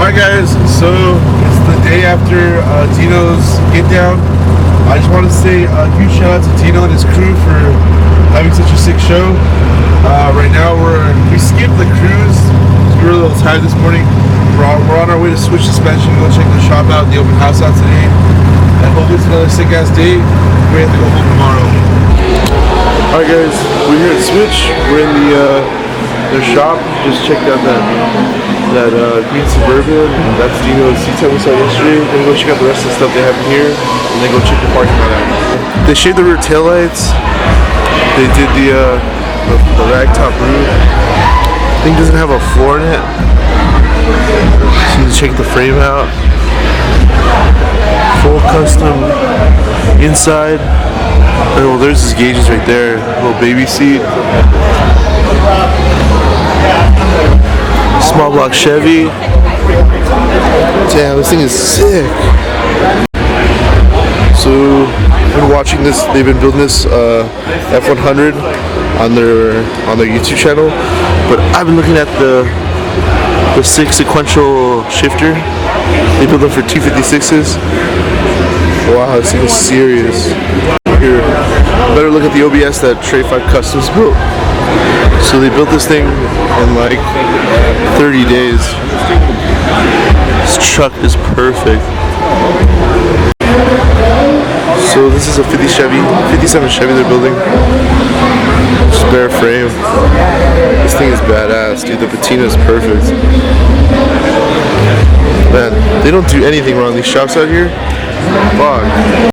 Alright guys, so it's the day after Dinos Git down. I just want to say a huge shout out to Dino and his crew for having such a sick show. Right now we skipped the cruise. We were a little tired this morning. We're on our way to switch suspension, go check the shop out, the open house out today. And hopefully it's another sick ass day. We have to go home tomorrow. Alright guys, we're here at Switch. We're in their shop. Just checked out that green Suburban. That's Dinos Git we saw yesterday. Then go check out the rest of the stuff they have in here, and then go check the parking lot out. They shaved the rear taillights. They did the ragtop roof. Thing doesn't have a floor in it. So you check the frame out. Full custom inside. Oh, well, there's his gauges right there. Little baby seat. Small block Chevy. Damn, this thing is sick. So I've been watching this. They've been building this F100 on their YouTube channel, but I've been looking at the 6 sequential shifter. They built them for 256s. Wow, this thing is serious. Here, better look at the OBS that Trey 5 Customs built. So they built this thing in like 30 days. This truck is perfect. So this is a 57 Chevy they're building. Just bare frame. This thing is badass, dude. The patina is perfect. Man, they don't do anything wrong. These shops out here, fuck.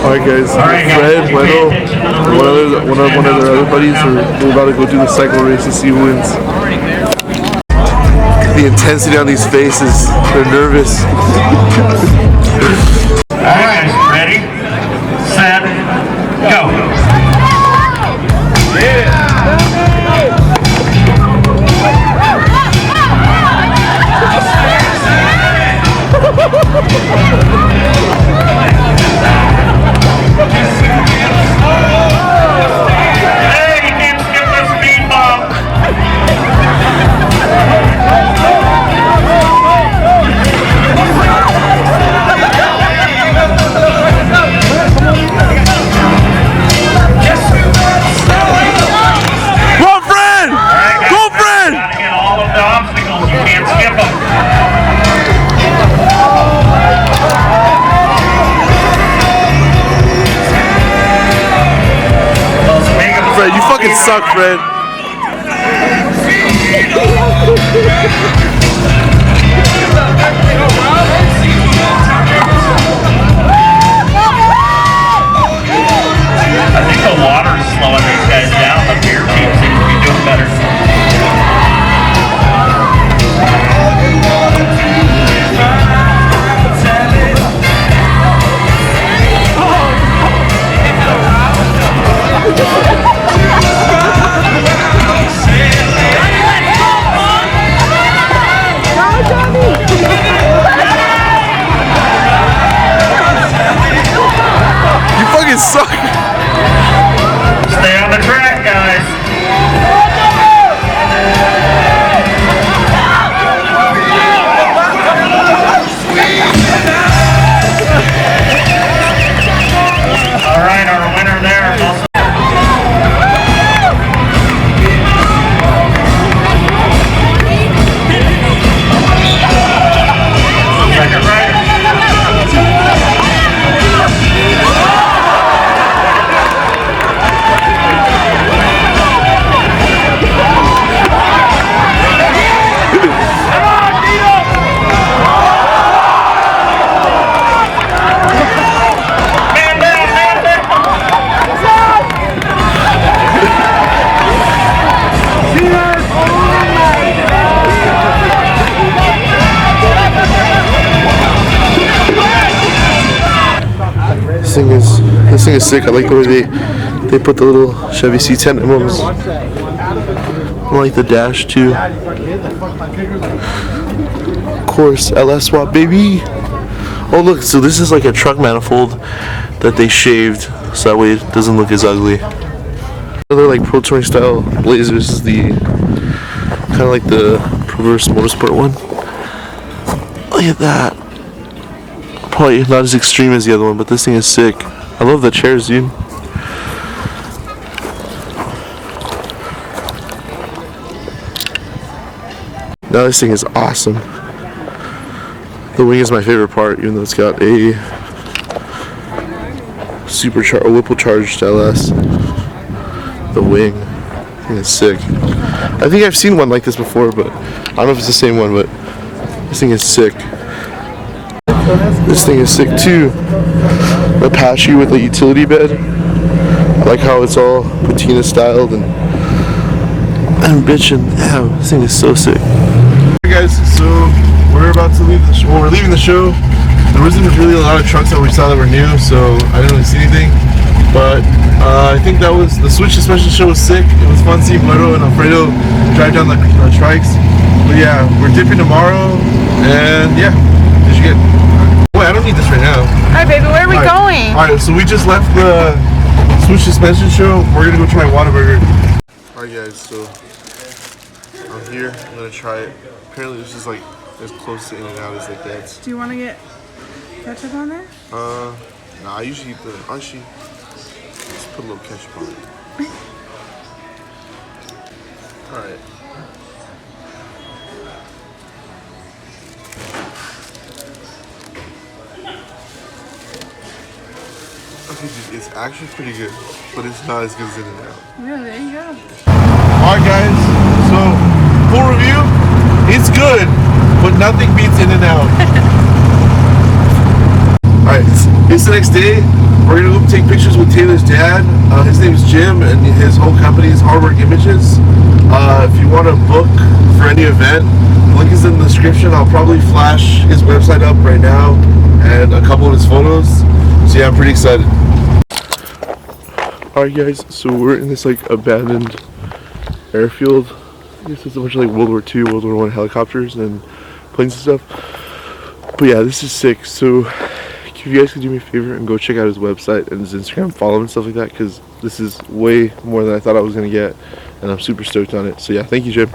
Alright guys, Fred, Wendell, one of their other buddies we're about to go do the cycle race to see who wins. The intensity on these faces, they're nervous. Alright, ready, set, go. Fred, you fucking suck, Fred. I think the water is slowing these guys down. The beer team seems to be doing better. thing is sick. I like the way they put the little Chevy C10 emblems. I like the dash too. Of course, LS swap, baby. Oh look, so this is like a truck manifold that they shaved, so that way it doesn't look as ugly. Another like Pro Touring style Blazers is the kind of like the Reverse Motorsport one. Look at that. Probably not as extreme as the other one, but this thing is sick. I love the chairs, dude. Now this thing is awesome. The wing is my favorite part, even though it's got a Whipple charged LS. The wing. I think it's sick. I think I've seen one like this before, but I don't know if it's the same one, but this thing is sick. This thing is sick too. Apache with a utility bed. I like how it's all patina styled and bitchin'. Damn, this thing is so sick. Hey guys, so we're about to leave the show. Well, we're leaving the show. There wasn't really a lot of trucks that we saw that were new, so I didn't really see anything. But I think that was the Switch suspension show was sick. It was fun seeing Blero and Alfredo drive down the trikes. But yeah, we're dipping tomorrow, and yeah, did you get? Wait, I don't need this right now. Alright, baby, where are we going? Alright, so we just left the Switch suspension show. We're gonna go try Whataburger. Alright guys, so I'm here. I'm gonna try it. Apparently this is like as close to In-N-Out as it gets. Do you want to get ketchup on there? Nah, I usually eat the Archie. Let's put a little ketchup on it. Alright. Okay, dude, it's actually pretty good, but it's not as good as In-N-Out. Yeah, there you go. Alright guys, so full review, it's good, but nothing beats In-N-Out. Alright, it's the next day. We're gonna go take pictures with Taylor's dad. His name is Jim, and his whole company is Hardwork Images. If you want to book for any event, the link is in the description. I'll probably flash his website up right now and a couple of his photos. So yeah, I'm pretty excited. Alright guys, so we're in this like abandoned airfield. I guess it's a bunch of like World War II, World War I helicopters and planes and stuff. But yeah, this is sick. So if you guys could do me a favor and go check out his website and his Instagram, follow him and stuff like that, because this is way more than I thought I was going to get, and I'm super stoked on it. So yeah, thank you, Jim.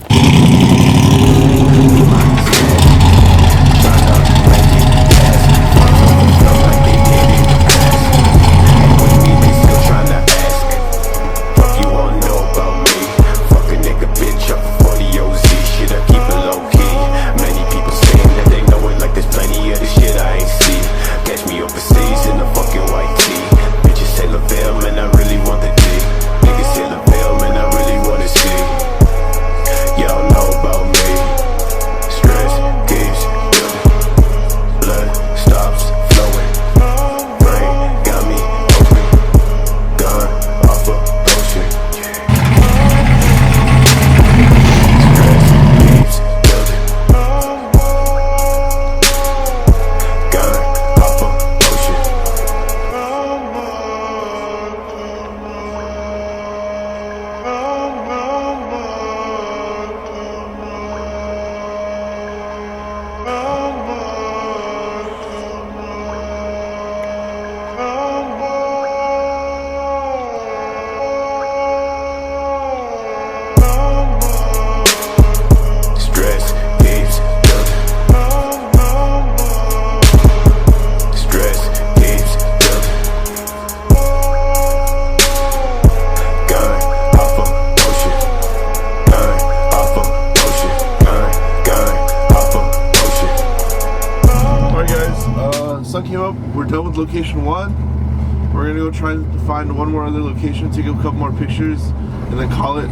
Came up, we're done with location 1. We're gonna go try to find one more other location, take a couple more pictures, and then call it.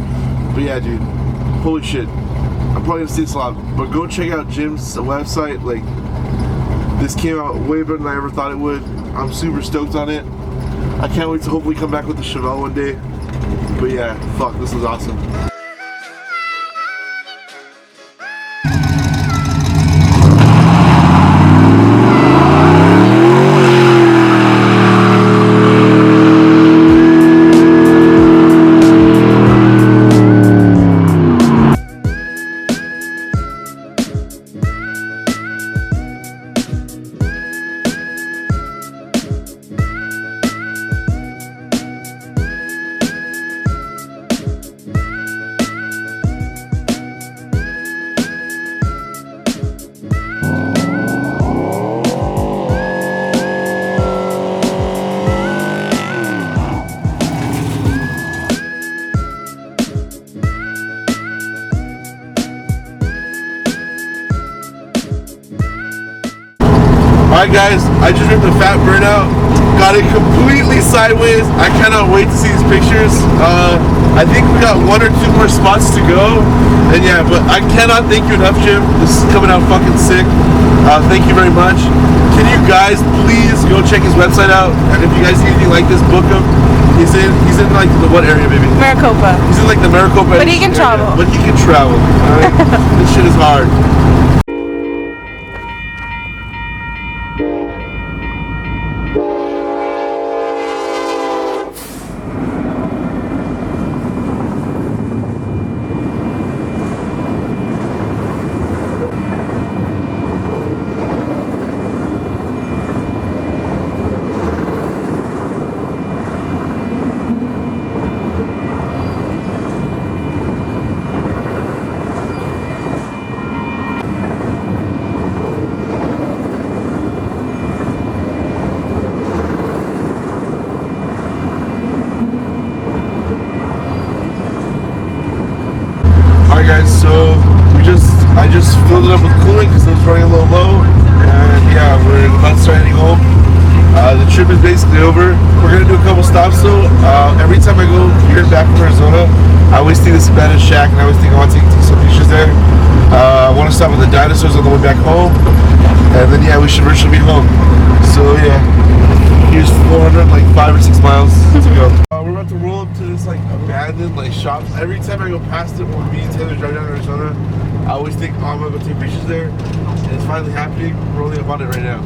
But yeah, dude, holy shit, I'm probably gonna say this a lot, but go check out Jim's website. Like, this came out way better than I ever thought it would. I'm super stoked on it. I can't wait to hopefully come back with the Chevelle one day. But yeah, fuck, this is awesome. Alright guys, I just ripped the fat burnout. Got it completely sideways. I cannot wait to see these pictures. I think we got 1 or 2 more spots to go. And yeah, but I cannot thank you enough, Jim. This is coming out fucking sick. Thank you very much. Can you guys please go check his website out? And if you guys see anything like this, book him. He's in like the what area, baby? Maricopa. He's in like the Maricopa. But he can area. travel. But he can travel. Alright? This shit is hard. Alright guys, so I just filled it up with coolant because it was running a little low, and yeah, we're about to start heading home. The trip is basically over. We're gonna do a couple stops though. Every time I go here back from Arizona, I always think of the Spanish Shack, and I always think I want to take some pictures there. I want to stop with the dinosaurs on the way back home, and then yeah, we should virtually be home. So yeah, here's 400, like 5 or 6 miles to go. We're about to roll up to this like abandoned like shop. Every time I go past it when me and Taylor drive down to Arizona, I always think, oh, I'm gonna go take pictures there. And it's finally happening. We're rolling up on it right now.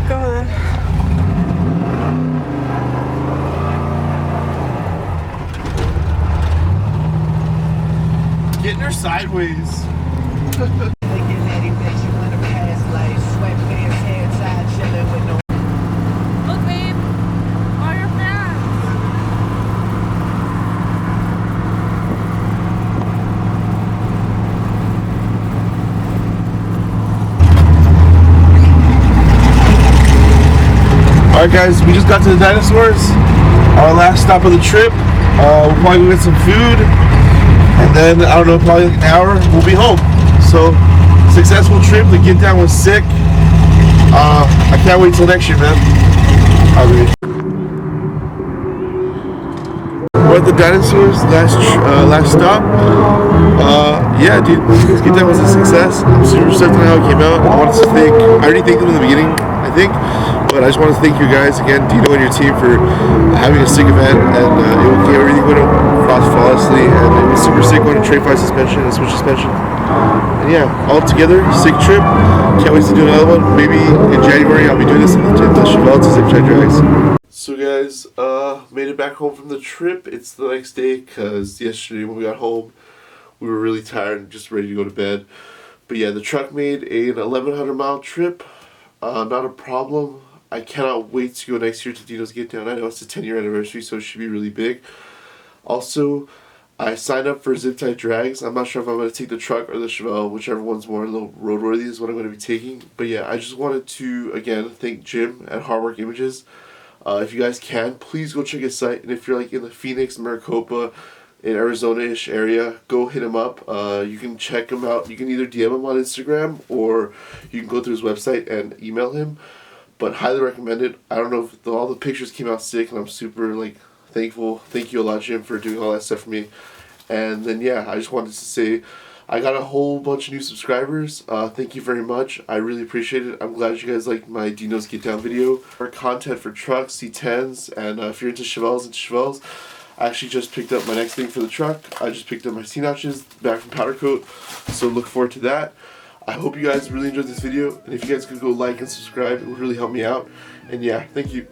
Go then. Getting her sideways. Look, babe. All your fans. Alright guys, we just got to the dinosaurs. Our last stop of the trip. We'll probably go get some food. And then, I don't know, probably like an hour, we'll be home. So, successful trip. The get down was sick. I can't wait till next year, man. We're at the dinosaurs, last stop. Yeah, dude, this get down was a success. I'm super stoked on how it came out. I already thanked them in the beginning, I think. But I just want to thank you guys again, Dino and your team, for having a sick event, and everything went across flawlessly, and it was super sick going to Tray 5 suspension and switch suspension. And yeah, all together, sick trip. Can't wait to do another one. Maybe in January I'll be doing this in the Chevelle to Zip Tie Drags. So guys, made it back home from the trip. It's the next day because yesterday when we got home, we were really tired and just ready to go to bed. But yeah, the truck made an 1,100 mile trip. Not a problem. I cannot wait to go next year to Dinos Get Down. I know it's the 10-year anniversary, so it should be really big. Also, I signed up for Zip Tie Drags. I'm not sure if I'm going to take the truck or the Chevelle, whichever one's more roadworthy is what I'm going to be taking. But yeah, I just wanted to, again, thank Jim at Hardwork Images. If you guys can, please go check his site. And if you're like in the Phoenix, Maricopa, in Arizona-ish area, go hit him up. You can check him out. You can either DM him on Instagram or you can go through his website and email him. But highly recommend it. I don't know if all the pictures came out sick, and I'm super thankful. Thank you a lot, Jim, for doing all that stuff for me. And then yeah, I just wanted to say I got a whole bunch of new subscribers. Thank you very much. I really appreciate it. I'm glad you guys liked my Dinos Get Down video. For content for trucks, C10s, and if you're into Chevelles, I actually just picked up my next thing for the truck. I just picked up my C-notches back from Powder Coat, so look forward to that. I hope you guys really enjoyed this video, and if you guys could go like and subscribe, it would really help me out. And yeah, thank you.